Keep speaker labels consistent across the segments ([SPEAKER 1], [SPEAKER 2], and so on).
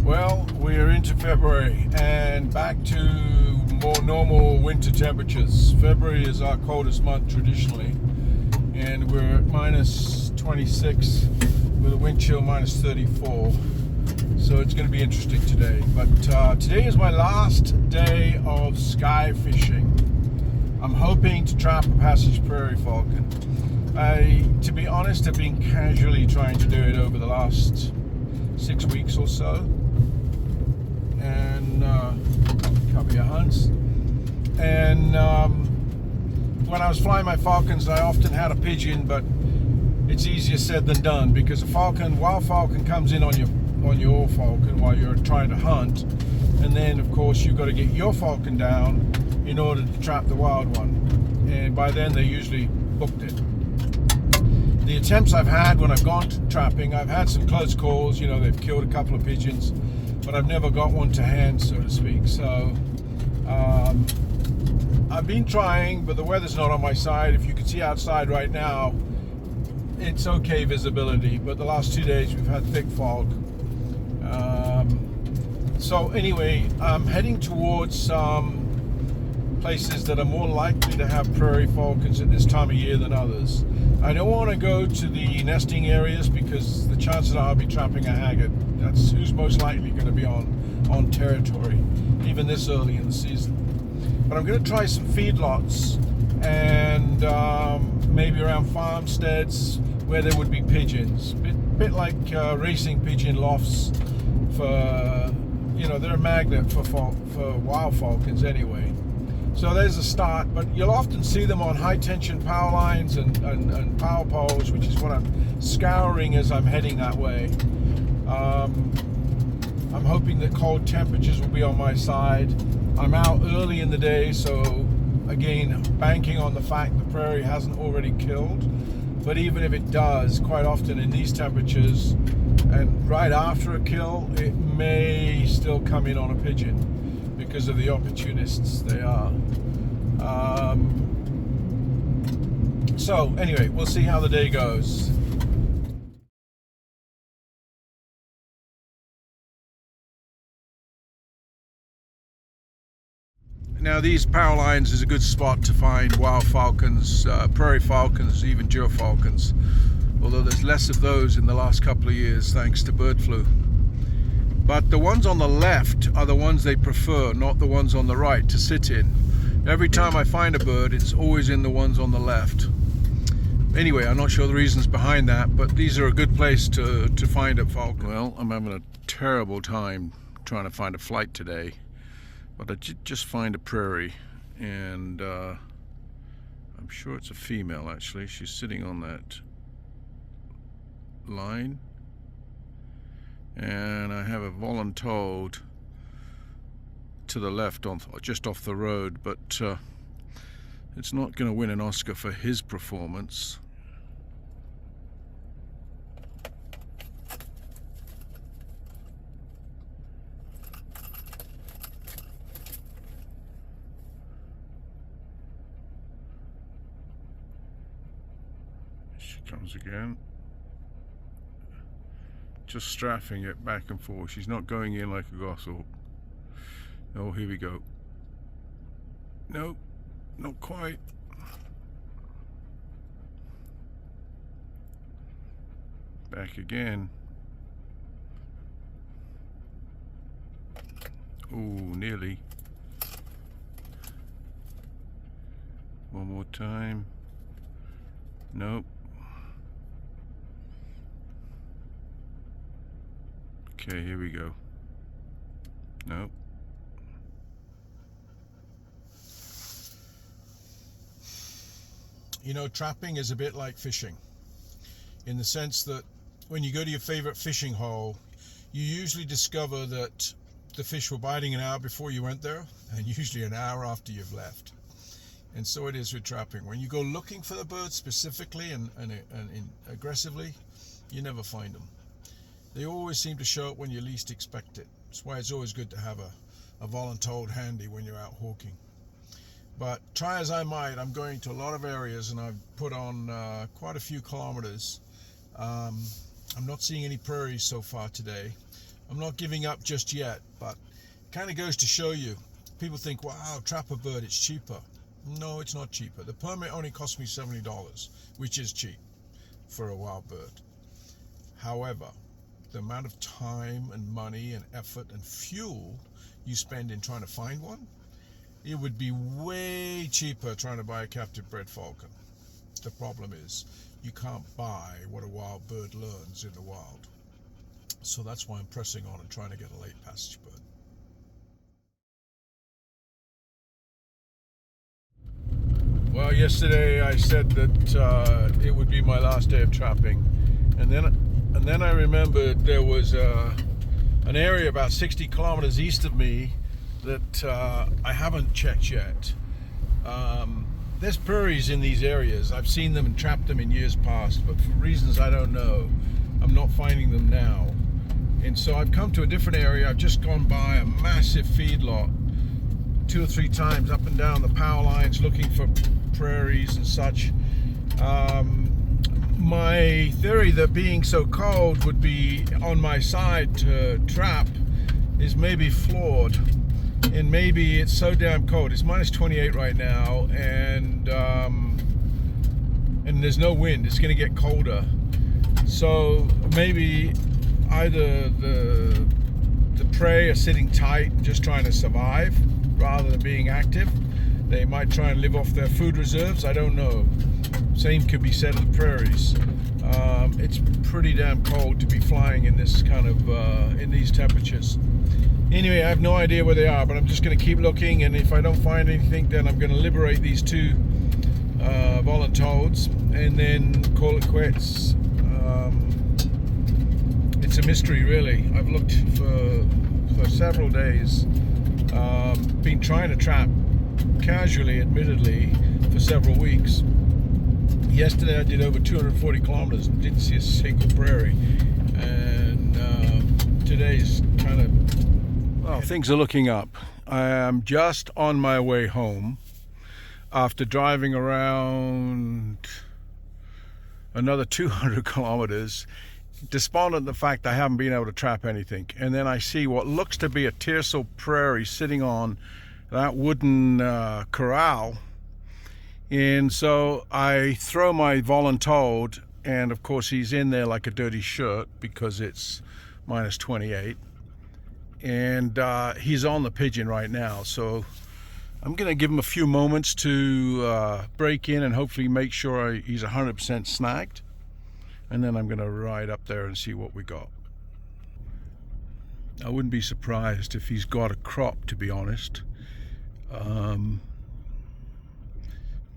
[SPEAKER 1] Well, we're into February and back to more normal winter temperatures. February is our coldest month traditionally, and we're at minus 26 with a wind chill minus 34. So it's going to be interesting today. But today is my last day of sky fishing. I'm hoping to trap a passage prairie falcon. To be honest, I've been casually trying to do it over the last 6 weeks or so. And cover your hunts. And when I was flying my falcons, I often had a pigeon, but it's easier said than done because a wild falcon comes in on your falcon while you're trying to hunt, and then of course you've got to get your falcon down in order to trap the wild one, and by then they usually booked it. The attempts I've had when I've gone trapping, I've had some close calls, they've killed a couple of pigeons, but I've never got one to hand, so to speak. So I've been trying, but the weather's not on my side. If you can see outside right now, it's okay visibility, but the last 2 days we've had thick fog. So anyway, I'm heading towards some places that are more likely to have prairie falcons at this time of year than others. I don't want to go to the nesting areas because the chances are I'll be trapping a haggard. That's who's most likely going to be on territory, even this early in the season. But I'm going to try some feedlots and maybe around farmsteads where there would be pigeons. Bit like racing pigeon lofts for, they're a magnet for wild falcons anyway. So there's a start, but you'll often see them on high tension power lines and power poles, which is what I'm scouring as I'm heading that way. I'm hoping that cold temperatures will be on my side. I'm out early in the day, so again, banking on the fact the prairie hasn't already killed. But even if it does, quite often in these temperatures and right after a kill, it may still come in on a pigeon because of the opportunists they are. So anyway, we'll see how the day goes. Now these power lines is a good spot to find wild falcons, prairie falcons, even gerfalcons, although there's less of those in the last couple of years thanks to bird flu. But the ones on the left are the ones they prefer, not the ones on the right to sit in. Every time I find a bird, it's always in the ones on the left. Anyway, I'm not sure the reasons behind that, but these are a good place to find a falcon. Well, I'm having a terrible time trying to find a flight today. But I did just find a prairie, and I'm sure it's a female actually. She's sitting on that line, and I have a voluntold to the left, just off the road, but it's not going to win an Oscar for his performance. Comes again, just strafing it back and forth. She's not going in like a goshawk. Oh, here we go. Nope, not quite. Back again. Oh, nearly. One more time. Nope. Okay, here we go. Nope. Trapping is a bit like fishing, in the sense that when you go to your favorite fishing hole, you usually discover that the fish were biting an hour before you went there, and usually an hour after you've left. And so it is with trapping. When you go looking for the bird specifically and aggressively, you never find them. They always seem to show up when you least expect it. That's why it's always good to have a voluntold handy when you're out hawking. But try as I might, I'm going to a lot of areas and I've put on quite a few kilometers. I'm not seeing any prairies so far today. I'm not giving up just yet, but it kind of goes to show you. People think, wow, trap a bird, it's cheaper. No, it's not cheaper. The permit only cost me $70, which is cheap for a wild bird. However, the amount of time and money and effort and fuel you spend in trying to find one, it would be way cheaper trying to buy a captive bred falcon. The problem is you can't buy what a wild bird learns in the wild. So that's why I'm pressing on and trying to get a late passage bird. Well, yesterday I said that it would be my last day of trapping, and then I remembered there was an area about 60 kilometers east of me that I haven't checked yet. There's prairies in these areas. I've seen them and trapped them in years past, but for reasons I don't know, I'm not finding them now. And so I've come to a different area. I've just gone by a massive feedlot 2 or 3 times up and down the power lines looking for prairies and such. My theory that being so cold would be on my side to trap is maybe flawed. And maybe it's so damn cold. It's minus 28 right now, and there's no wind. It's going to get colder. So maybe either the prey are sitting tight and just trying to survive rather than being active. They might try and live off their food reserves. I don't know. Same could be said of the prairies. It's pretty damn cold to be flying in this kind of in these temperatures. Anyway, I have no idea where they are, but I'm just going to keep looking, and if I don't find anything, then I'm going to liberate these 2 voluntoads and then call it quits. It's a mystery, really. I've looked for several days, been trying to trap casually, admittedly, for several weeks. Yesterday I did over 240 kilometers and didn't see a single prairie, and today's kind of, well, things are looking up. I am just on my way home after driving around another 200 kilometers, despondent of the fact I haven't been able to trap anything. And then I see what looks to be a tiercel prairie sitting on that wooden corral. And so I throw my voluntoad, and of course he's in there like a dirty shirt because it's minus 28. And he's on the pigeon right now, so I'm going to give him a few moments to break in and hopefully make sure he's 100% snagged, and then I'm going to ride up there and see what we got. I wouldn't be surprised if he's got a crop, to be honest,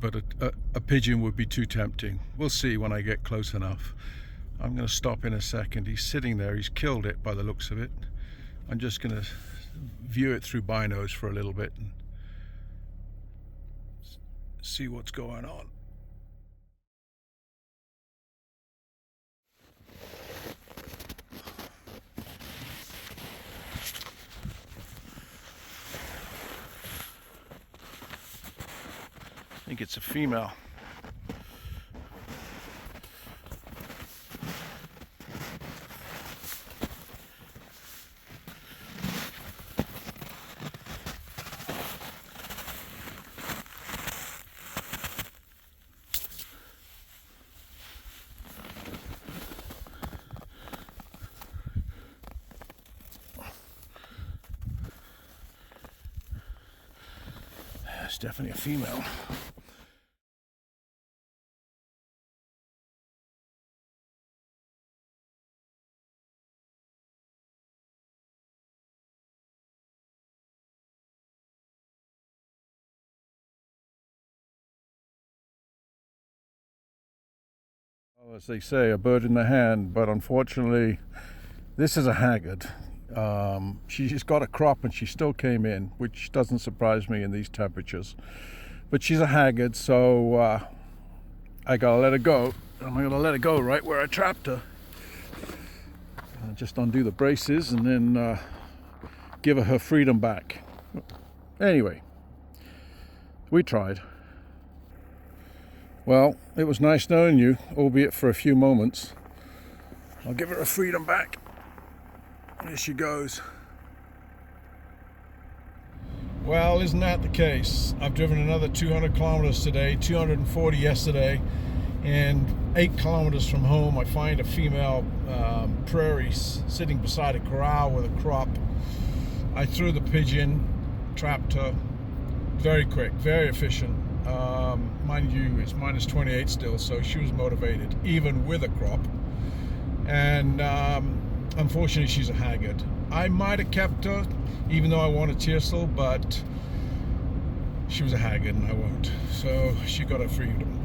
[SPEAKER 1] but a pigeon would be too tempting. We'll see when I get close enough. I'm going to stop in a second. He's sitting there. He's killed it by the looks of it. I'm just going to view it through binos for a little bit and see what's going on. I think it's a female. It's definitely a female. Well, as they say, a bird in the hand, but unfortunately this is a haggard. She's got a crop and she still came in, which doesn't surprise me in these temperatures. But she's a haggard, so I gotta let her go. I'm gonna let her go right where I trapped her. Just undo the braces and then give her freedom back. Anyway, we tried. Well, it was nice knowing you, albeit for a few moments. I'll give her her freedom back. There she goes. Well, isn't that the case? I've driven another 200 kilometers today, 240 yesterday, and 8 kilometers from home I find a female prairie sitting beside a corral with a crop. I threw the pigeon, trapped her, very quick, very efficient. Mind you, it's minus 28 still, so she was motivated, even with a crop. And unfortunately, she's a haggard. I might have kept her, even though I want a tiersel, but she was a haggard and I won't. So she got her freedom.